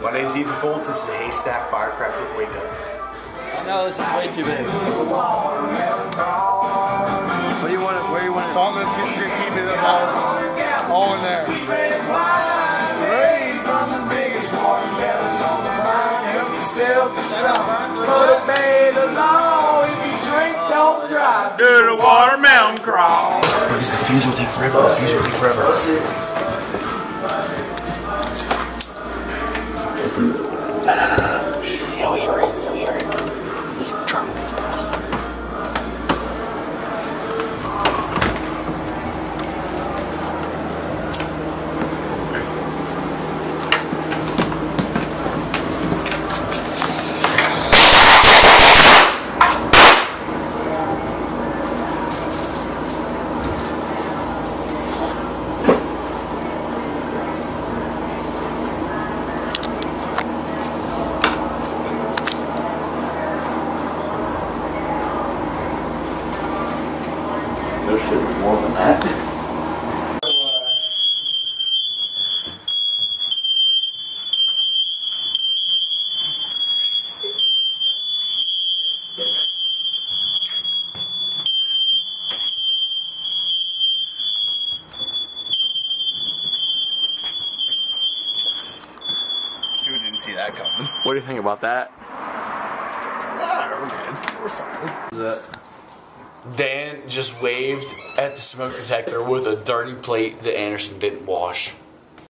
My name's Ethan Colts. This is a Haystack Firecracker Wake Up. No, this is way too big. What do you want? Where do you want it? So I'm going to keep it all in there. Rain from the biggest watermelons on the vine. Help yourself to some. But obey the law. If you drink, don't drive. Do the watermelon crawl. This diffuser will take forever. Diffuser will take forever. You'll hear it. You'll hear it. He's drunk. There should be more than that. You didn't see that coming. What do you think about that? Yeah, we're good. We're fine. Dan just waved at the smoke detector with a dirty plate that Anderson didn't wash.